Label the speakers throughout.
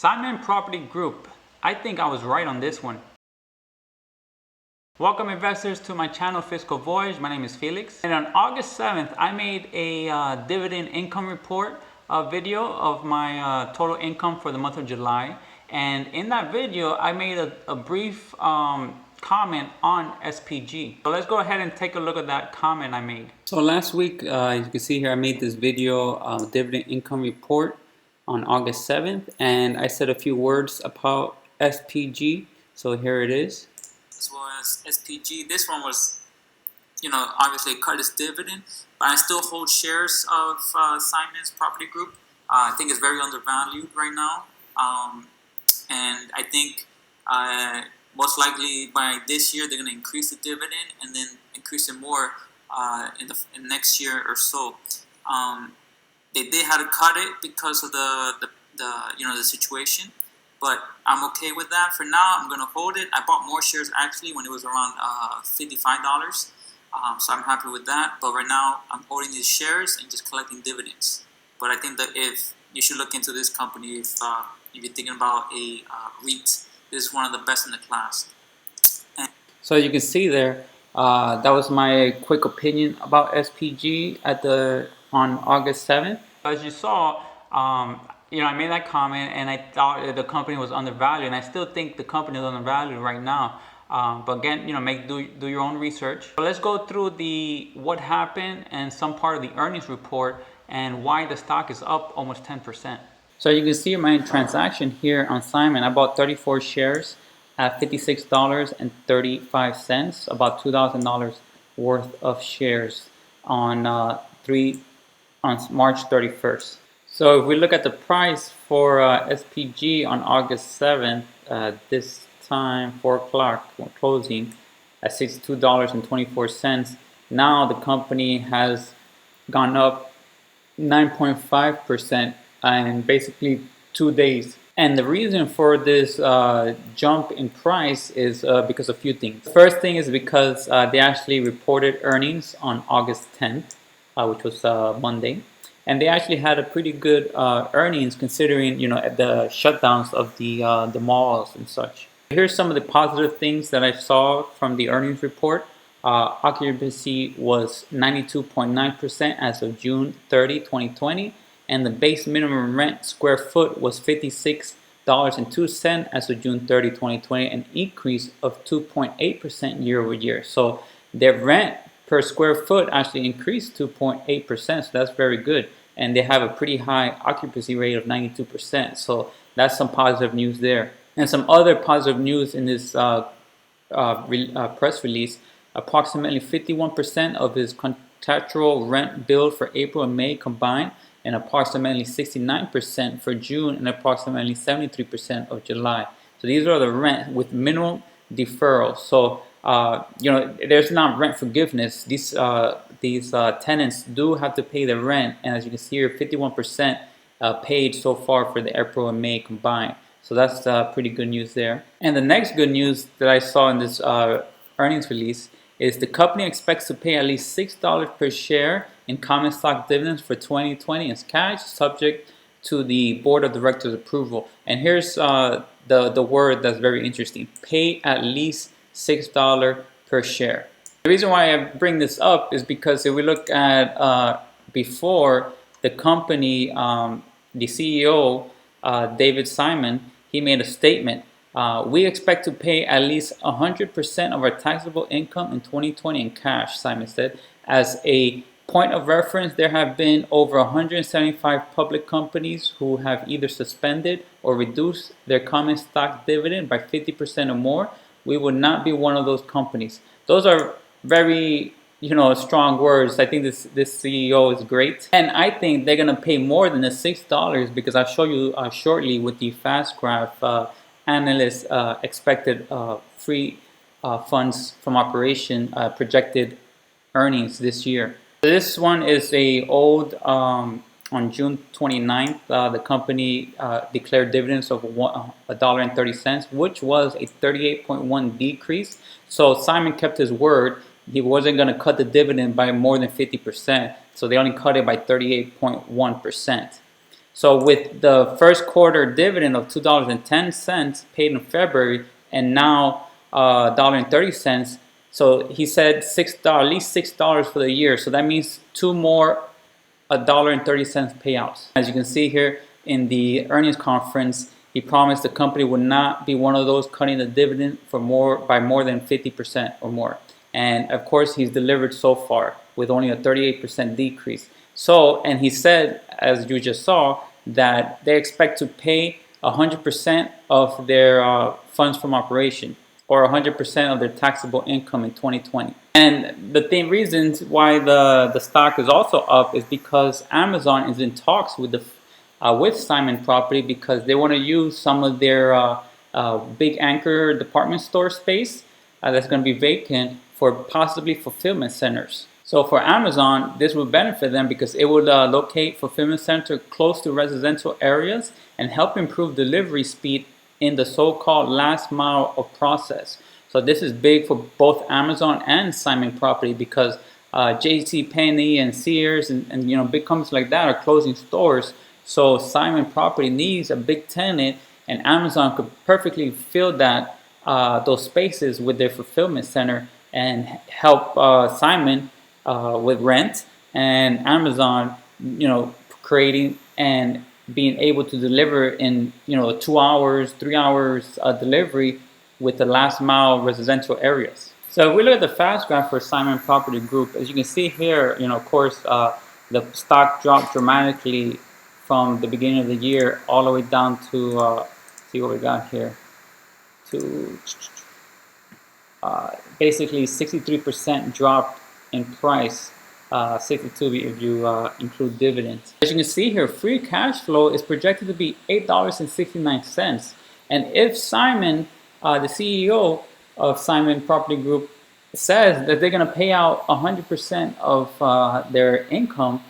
Speaker 1: Simon Property Group. I think I was right on this one. Welcome investors to my channel FiscalVoyage. My name is Felix. And on August 7th, I made a dividend income report video of my total income for the month of July. And in that video, I made a brief comment on SPG. So let's go ahead and take a look at that comment I made. So last week, as you can see here, I made this video dividend income report on August 7th, and I said a few words about SPG. So here it is.
Speaker 2: As well as SPG. This one was, obviously cut its dividend, but I still hold shares of Simon's Property Group. I think it's very undervalued right now, and I think most likely by this year they're going to increase the dividend and then increase it more in next year or so. They did have to cut it because of the situation, but I'm okay with that. For now, I'm going to hold it. I bought more shares actually when it was around $55, so I'm happy with that. But right now, I'm holding these shares and just collecting dividends. But I think that if you should look into this company if you're thinking about a REIT, this is one of the best in the class.
Speaker 1: So you can see there, that was my quick opinion about SPG on August 7th. As you saw, I made that comment and I thought the company was undervalued, and I still think the company is undervalued right now. But again, do your own research. So let's go through what happened and some part of the earnings report and why the stock is up almost 10%. So you can see my transaction here on Simon. I bought 34 shares at $56.35, about $2,000 worth of shares on March 31st. So if we look at the price for SPG on August 7th, this time 4 o'clock closing at $62.24. Now the company has gone up 9.5% in basically 2 days. And the reason for this jump in price is because of a few things. The first thing is because they actually reported earnings on August 10th, which was Monday. And they actually had a pretty good earnings considering, the shutdowns of the malls and such. Here's some of the positive things that I saw from the earnings report. Occupancy was 92.9% as of June 30, 2020. And the base minimum rent square foot was $56.02 as of June 30, 2020, an increase of 2.8% year over year. So their rent per square foot actually increased 2.8%, so that's very good. And they have a pretty high occupancy rate of 92%, so that's some positive news there. And some other positive news in this press release: approximately 51% of his contractual rent billed for April and May combined, and approximately 69% for June, and approximately 73% of July. So these are the rent with minimal deferral. So there's not rent forgiveness. These tenants do have to pay the rent, and as you can see here, 51% paid so far for the April and May combined. So that's pretty good news there. And the next good news that I saw in this earnings release is the company expects to pay at least $6 per share in common stock dividends for 2020 as cash, subject to the board of directors approval. And here's the word that's very interesting: pay at least $6 per share. The reason why I bring this up is because if we look at before the company, the CEO, David Simon, he made a statement. We expect to pay at least 100% of our taxable income in 2020 in cash, Simon said. As a point of reference, there have been over 175 public companies who have either suspended or reduced their common stock dividend by 50% or more. We would not be one of those companies. Those are very, strong words. I think this CEO is great, and I think they're gonna pay more than the $6 because I'll show you shortly with the fast graph analyst expected free funds from operation projected earnings this year. This one is a old. On June 29th, the company declared dividends of $1.30, which was a 38.1% decrease. So Simon kept his word. He wasn't going to cut the dividend by more than 50%. So they only cut it by 38.1%. So with the first quarter dividend of $2.10 paid in February, and now $1.30, so he said at least $6 for the year. So that means two more $1.30 payouts. As you can see here in the earnings conference, he promised the company would not be one of those cutting the dividend by more than 50% or more. And of course, he's delivered so far with only a 38% decrease. So, and he said, as you just saw, that they expect to pay 100% of their funds from operation, or 100% of their taxable income in 2020. And the reasons why the stock is also up is because Amazon is in talks with Simon Property, because they want to use some of their big anchor department store space that's going to be vacant for possibly fulfillment centers. So for Amazon, this would benefit them because it would locate fulfillment center close to residential areas and help improve delivery speed in the so-called last mile of process. So this is big for both Amazon and Simon Property, because JCPenney and Sears and big companies like that are closing stores. So Simon Property needs a big tenant, and Amazon could perfectly fill those spaces with their fulfillment center and help Simon with rent, and Amazon, creating and being able to deliver in 2 hours, 3 hours delivery with the last mile residential areas. So if we look at the fast graph for Simon Property Group, as you can see here, of course, the stock dropped dramatically from the beginning of the year all the way down to see what we got here, to basically 63% drop in price, 62 if you include dividends. As you can see here, free cash flow is projected to be $8.69. And if Simon, the CEO of Simon Property Group, says that they're going to pay out 100% of their income,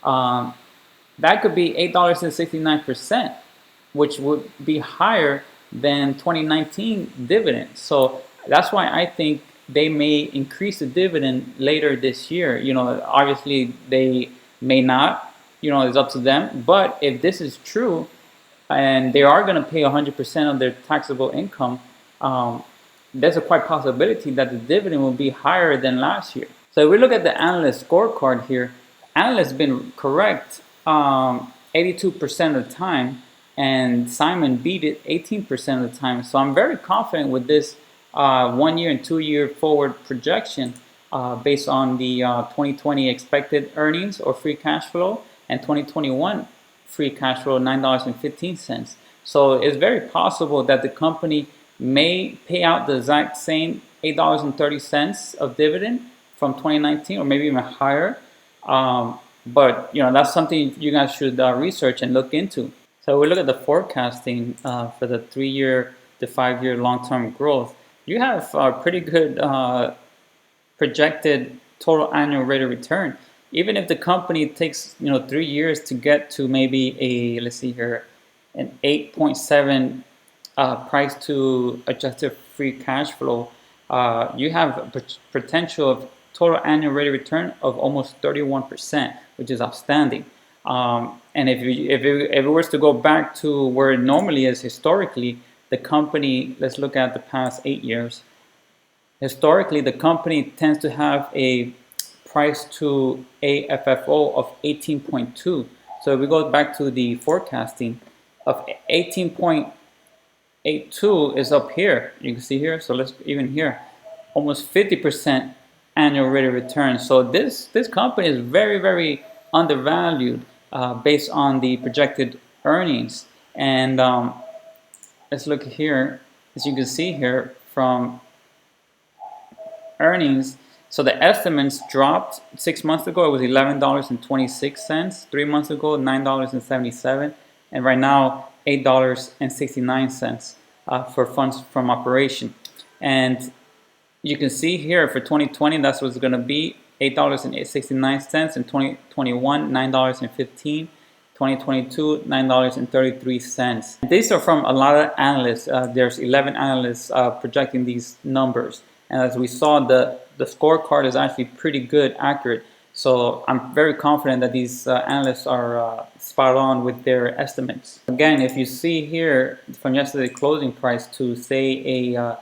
Speaker 1: that could be $8.69, which would be higher than 2019 dividends. So that's why I think they may increase the dividend later this year. Obviously they may not, it's up to them. But if this is true and they are going to pay 100% of their taxable income, there's a quite possibility that the dividend will be higher than last year. So if we look at the analyst scorecard here, analysts have been correct 82% of the time, and Simon beat it 18% of the time. So I'm very confident with this 1 year and 2 year forward projection based on the 2020 expected earnings or free cash flow, and 2021 free cash flow $9.15. So it's very possible that the company may pay out the exact same $8.30 of dividend from 2019, or maybe even higher. But that's something you guys should research and look into. So we look at the forecasting for the 3 year to 5 year long-term growth. You have a pretty good projected total annual rate of return. Even if the company takes 3 years to get to maybe let's see here, an 8.7 price to adjusted free cash flow, you have a potential of total annual rate of return of almost 31%, which is outstanding. And if it was to go back to where it normally is historically, the company, let's look at the past 8 years. Historically, the company tends to have a price to AFFO of 18.2. So if we go back to the forecasting of 18.82 is up here. You can see here. So let's even here, almost 50% annual rate of return. So this company is very, very undervalued based on the projected earnings. And let's look here. As you can see here from earnings, so the estimates dropped 6 months ago. It was $11.26. 3 months ago, $9.77, and right now $8.69 for funds from operation. And you can see here for 2020, that's what's going to be $8.69. In 2021, $9.15. 2022, $9.33. These are from a lot of analysts. There's 11 analysts projecting these numbers. And as we saw, the scorecard is actually pretty good, accurate. So I'm very confident that these analysts are spot on with their estimates. Again, if you see here from yesterday's closing price to say a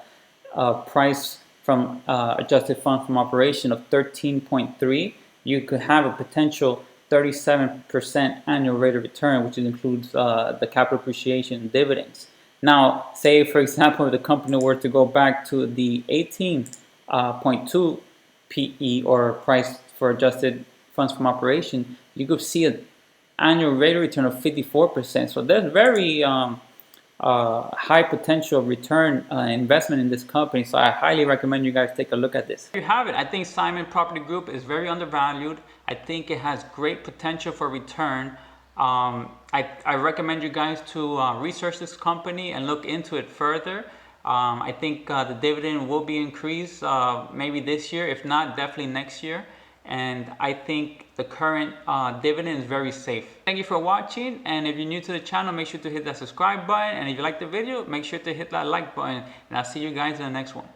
Speaker 1: price from adjusted fund from operation of 13.3, you could have a potential 37% annual rate of return, which includes the capital appreciation and dividends. Now, say for example, if the company were to go back to the 18.2 PE or price for adjusted funds from operation, you could see an annual rate of return of 54%. So there's very high potential return investment in this company. So I highly recommend you guys take a look at this. There you have it. I think Simon Property Group is very undervalued. I think it has great potential for return. I recommend you guys to research this company and look into it further. I think the dividend will be increased maybe this year, if not, definitely next year. And I think the current dividend is very safe. Thank you for watching, and if you're new to the channel, make sure to hit that subscribe button, and if you like the video, make sure to hit that like button, and I'll see you guys in the next one.